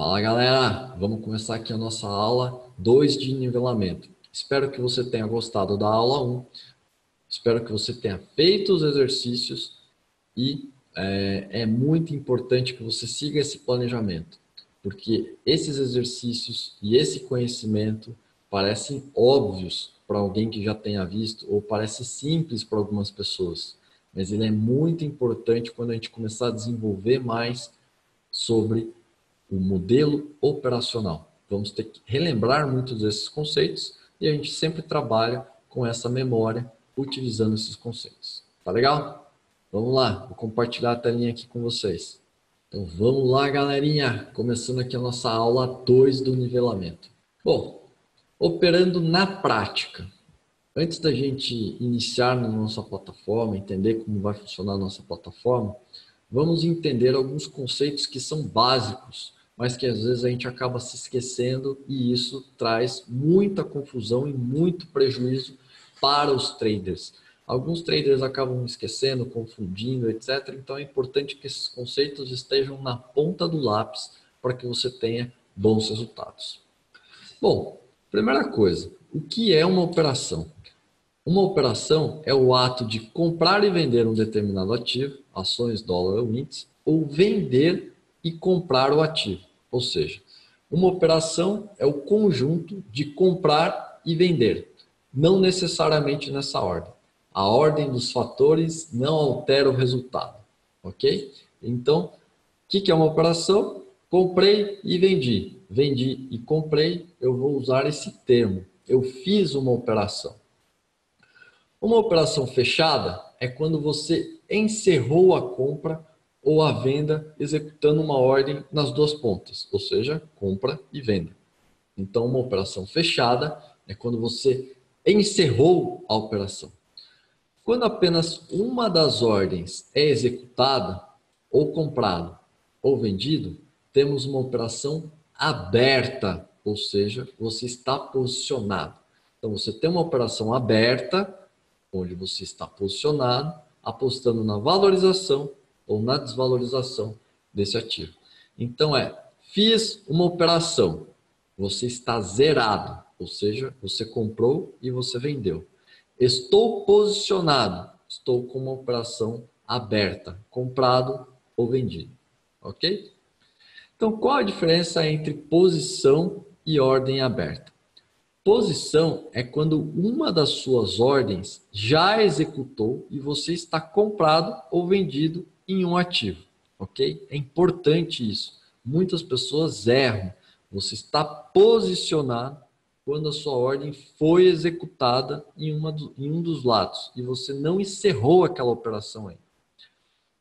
Fala galera, vamos começar aqui a nossa aula 2 de nivelamento. Espero que você tenha gostado da aula 1, espero que você tenha feito os exercícios e é muito importante que você siga esse planejamento, porque esses exercícios e esse conhecimento parecem óbvios para alguém que já tenha visto ou parece simples para algumas pessoas, mas ele é muito importante quando a gente começar a desenvolver mais sobre o modelo operacional. Vamos ter que relembrar muitos desses conceitos e a gente sempre trabalha com essa memória utilizando esses conceitos. Tá legal? Vamos lá, vou compartilhar a telinha aqui com vocês. Então vamos lá, galerinha, começando aqui a nossa aula 2 do nivelamento. Bom, operando na prática. Antes da gente iniciar na nossa plataforma, entender como vai funcionar a nossa plataforma, vamos entender alguns conceitos que são básicos, mas que às vezes a gente acaba se esquecendo e isso traz muita confusão e muito prejuízo para os traders. Alguns traders acabam esquecendo, confundindo, etc. Então é importante que esses conceitos estejam na ponta do lápis para que você tenha bons resultados. Bom, primeira coisa, o que é uma operação? Uma operação é o ato de comprar e vender um determinado ativo, ações, dólar ou índice, ou vender e comprar o ativo. Ou seja, uma operação é o conjunto de comprar e vender, não necessariamente nessa ordem. A ordem dos fatores não altera o resultado, ok? Então, o que é uma operação? Comprei e vendi. Vendi e comprei, eu vou usar esse termo. Eu fiz uma operação. Uma operação fechada é quando você encerrou a compra ou a venda executando uma ordem nas duas pontas, ou seja, compra e venda. Então, uma operação fechada é quando você encerrou a operação. Quando apenas uma das ordens é executada, ou comprado, ou vendido, temos uma operação aberta, ou seja, você está posicionado. Então, você tem uma operação aberta, onde você está posicionado, apostando na valorização ou na desvalorização desse ativo. Então fiz uma operação, você está zerado, ou seja, você comprou e você vendeu. Estou posicionado, estou com uma operação aberta, comprado ou vendido, ok? Então qual a diferença entre posição e ordem aberta? Posição é quando uma das suas ordens já executou e você está comprado ou vendido em um ativo, ok? É importante isso. Muitas pessoas erram. Você está posicionado quando a sua ordem foi executada em um dos lados e você não encerrou aquela operação aí.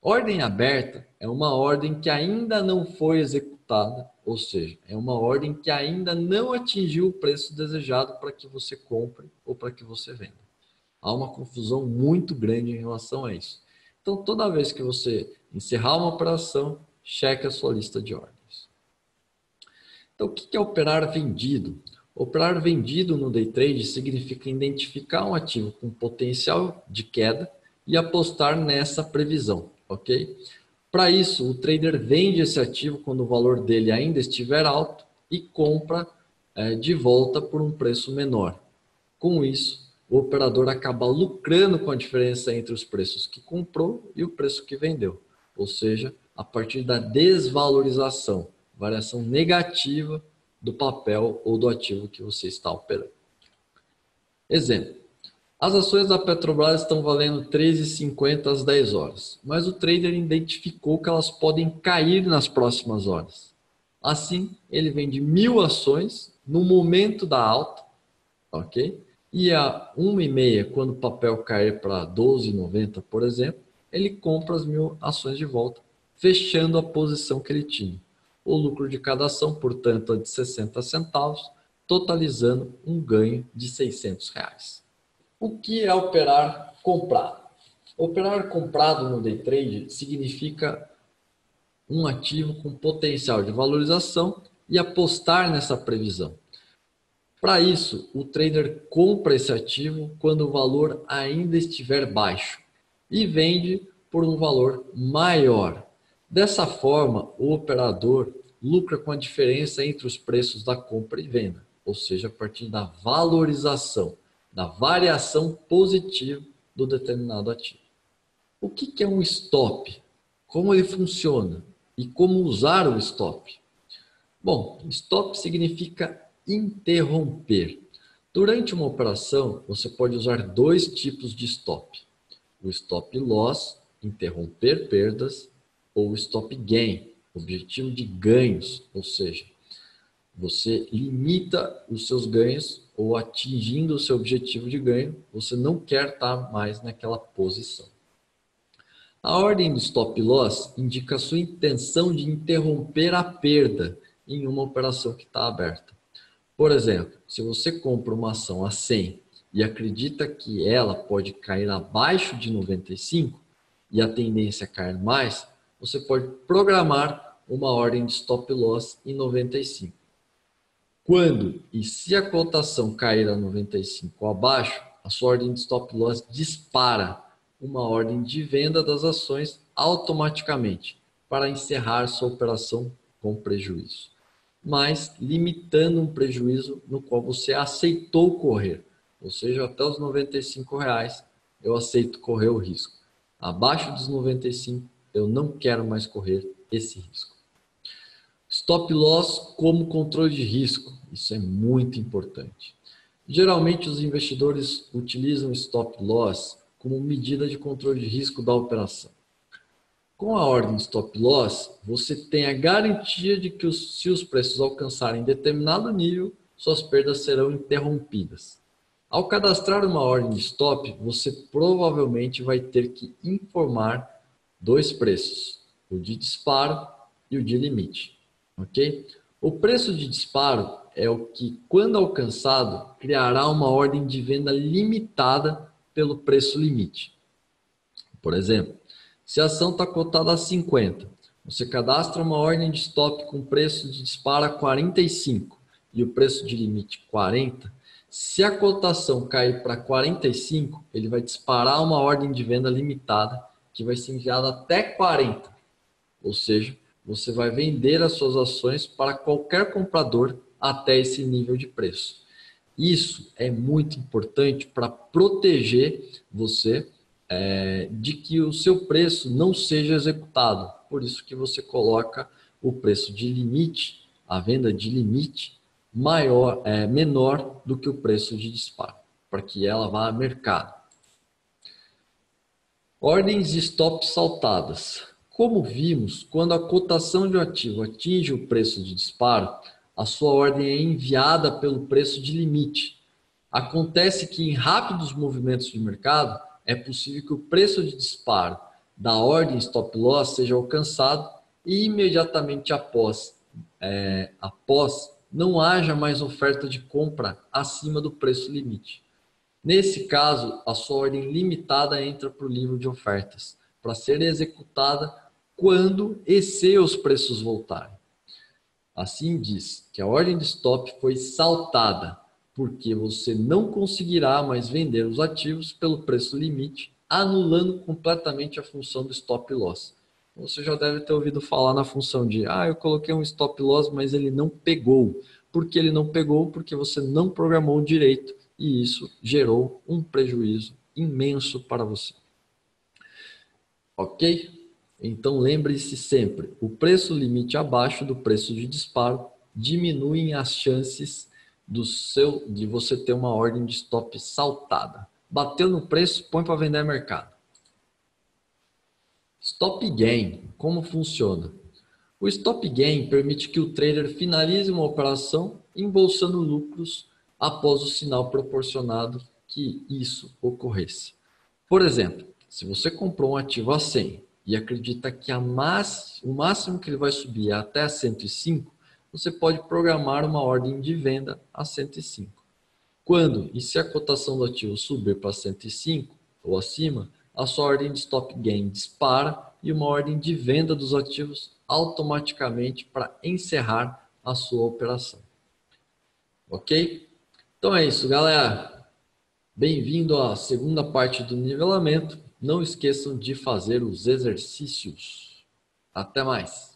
Ordem aberta é uma ordem que ainda não foi executada, ou seja, é uma ordem que ainda não atingiu o preço desejado para que você compre ou para que você venda. Há uma confusão muito grande em relação a isso. Então, toda vez que você encerrar uma operação, cheque a sua lista de ordens. Então, o que é operar vendido? Operar vendido no day trade significa identificar um ativo com potencial de queda e apostar nessa previsão. Ok? Para isso, o trader vende esse ativo quando o valor dele ainda estiver alto e compra de volta por um preço menor. Com isso, o operador acaba lucrando com a diferença entre os preços que comprou e o preço que vendeu, ou seja, a partir da desvalorização, variação negativa do papel ou do ativo que você está operando. Exemplo. As ações da Petrobras estão valendo R$ 13,50 às 10 horas, mas o trader identificou que elas podem cair nas próximas horas. Assim, ele vende 1.000 ações no momento da alta, ok? E a 1h30, quando o papel cair para R$ 12,90, por exemplo, ele compra as 1.000 ações de volta, fechando a posição que ele tinha. O lucro de cada ação, portanto, é de 60 centavos, totalizando um ganho de R$ 600. O que é operar comprado? Operar comprado no day trade significa um ativo com potencial de valorização e apostar nessa previsão. Para isso, o trader compra esse ativo quando o valor ainda estiver baixo e vende por um valor maior. Dessa forma, o operador lucra com a diferença entre os preços da compra e venda, ou seja, a partir da valorização, da variação positiva do determinado ativo. O que é um stop? Como ele funciona? E como usar o stop? Bom, stop significa interromper. Durante uma operação, você pode usar dois tipos de stop. O stop loss, interromper perdas, ou o stop gain, objetivo de ganhos, ou seja, você limita os seus ganhos ou atingindo o seu objetivo de ganho, você não quer estar mais naquela posição. A ordem do stop loss indica a sua intenção de interromper a perda em uma operação que está aberta. Por exemplo, se você compra uma ação a 100 e acredita que ela pode cair abaixo de 95 e a tendência é cair mais, você pode programar uma ordem de stop loss em 95. Quando e se a cotação cair a 95 ou abaixo, a sua ordem de stop loss dispara uma ordem de venda das ações automaticamente para encerrar sua operação com prejuízo, mas limitando um prejuízo no qual você aceitou correr, ou seja, até os R$95 eu aceito correr o risco. Abaixo dos 95 eu não quero mais correr esse risco. Stop loss como controle de risco, isso é muito importante. Geralmente os investidores utilizam stop loss como medida de controle de risco da operação. Com a ordem stop loss, você tem a garantia de que se os preços alcançarem determinado nível, suas perdas serão interrompidas. Ao cadastrar uma ordem de stop, você provavelmente vai ter que informar dois preços, o de disparo e o de limite. Ok? O preço de disparo é o que, quando alcançado, criará uma ordem de venda limitada pelo preço limite. Por exemplo, se a ação está cotada a 50, você cadastra uma ordem de stop com preço de disparo a 45 e o preço de limite 40, se a cotação cair para 45, ele vai disparar uma ordem de venda limitada que vai ser enviada até 40. Ou seja, você vai vender as suas ações para qualquer comprador até esse nível de preço. Isso é muito importante para proteger você de que o seu preço não seja executado. Por isso que você coloca o preço de limite, a venda de limite, menor do que o preço de disparo, para que ela vá ao mercado. Ordens de stop saltadas. Como vimos, quando a cotação de um ativo atinge o preço de disparo, a sua ordem é enviada pelo preço de limite. Acontece que em rápidos movimentos de mercado, é possível que o preço de disparo da ordem stop loss seja alcançado e imediatamente após não haja mais oferta de compra acima do preço limite. Nesse caso, a sua ordem limitada entra para o livro de ofertas, para ser executada quando e se os preços voltarem. Assim diz que a ordem de stop foi saltada, porque você não conseguirá mais vender os ativos pelo preço limite, anulando completamente a função do stop loss. Você já deve ter ouvido falar na função de eu coloquei um stop loss, mas ele não pegou. Por que ele não pegou? Porque você não programou direito e isso gerou um prejuízo imenso para você. Ok? Então lembre-se sempre, o preço limite abaixo do preço de disparo diminuem as chances de você ter uma ordem de stop saltada. Bateu no preço, põe para vender no mercado. Stop gain, como funciona? O stop gain permite que o trader finalize uma operação embolsando lucros após o sinal proporcionado que isso ocorresse. Por exemplo, se você comprou um ativo a 100 e acredita que o máximo que ele vai subir é até 105, você pode programar uma ordem de venda a 105. Quando e se a cotação do ativo subir para 105 ou acima, a sua ordem de stop gain dispara e uma ordem de venda dos ativos automaticamente para encerrar a sua operação. Ok? Então é isso, galera. Bem-vindo à segunda parte do nivelamento. Não esqueçam de fazer os exercícios. Até mais!